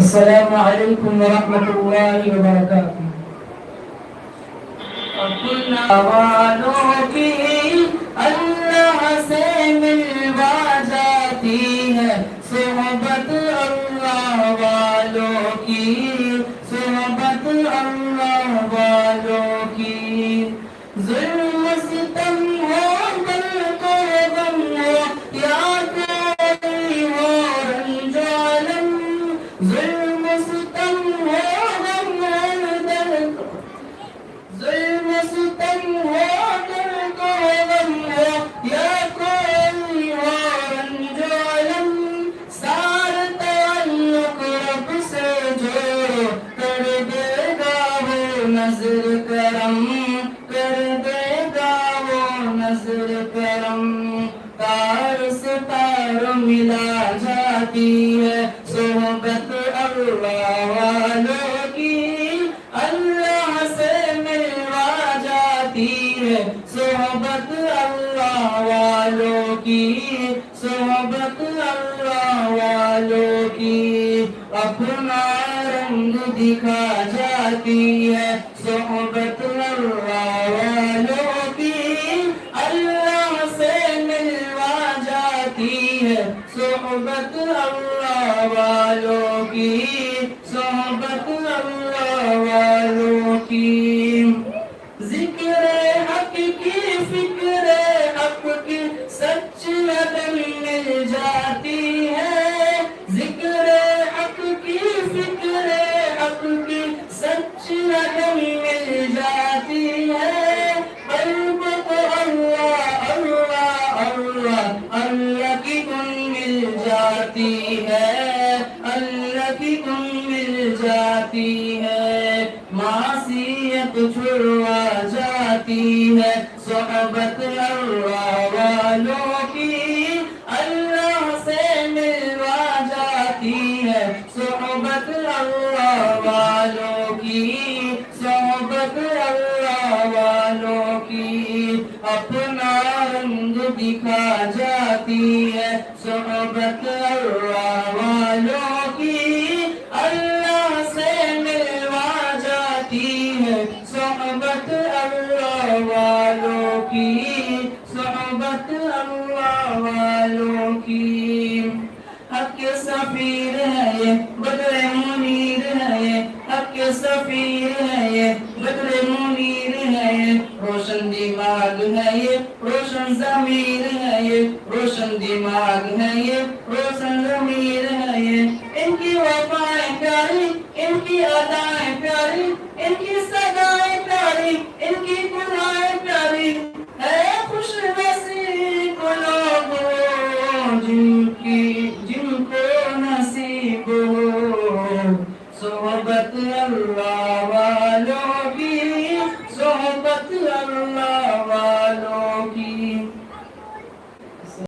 السلام علیکم ورحمۃ اللہ وبرکاتہ۔ اپنا والوں کی اللہ سے ملوا جاتی ہے صحبت، اللہ والوں کی صحبت، اللہ والوں کی۔ ظلم ستم ہو دل کو غم ہو یا کوئی ہو رنج عالم، ظلم ستم ہو غم ہو دل کو، ظلم ستم ہو دل کو غم ہو یا کوئی ہو رنج عالم، سار تعلق رب سے جوڑو کر دے گا وہ نظر کرم، کر دے گا وہ نظر کرم۔ تار سے تار ملا جاتی ہے صحبت اللہ والوں کی، اللہ سے ملوا جاتی ہے صحبت اللہ والوں کی، صحبت اللہ والوں کی۔ اپنا رنگ دکھا جاتی ہے صحبت اللہ والوں کی، اللہ سے ملوا جاتی ہے صحبت اللہ والوں کی، صحبت اللہ والوں کی۔ ذکر حق کی فکر حق کی سچ لگن مل جاتی ہے، ذکر حق کی فکر حق کی سچ لگن مل جاتی ہے، قلب کو اللہ اللہ اللہ اللہ کی گن مل جاتی ہے، اللہ کی گن مل جاتی ہے۔ معصیت چھڑوا جاتی ہے صحبت اللہ والوں کی، اللہ سے ملوا جاتی ہے صحبت اللہ والوں کی، صحبت اللہ والوں کی۔ اپنا رنگ دکھا جاتی ہے صحبت اللہ والوں کی، اللہ سے ملوا جاتی ہے صحبت اللہ والوں کی، صحبت اللہ والوں کی۔ حق کے سفیر ہے یہ بدر منیر ہے یہ، حق کے سفیر ہے یہ بدر منیر ہے یہ، روشن دماغ ہے یہ روشن ضمیر ہے یہ، روشن دماغ ہے یہ روشن ضمیر ہے یہ۔ ان کی وفائیں پیاری، ان کی ادائیں پیاری، ان کی صدا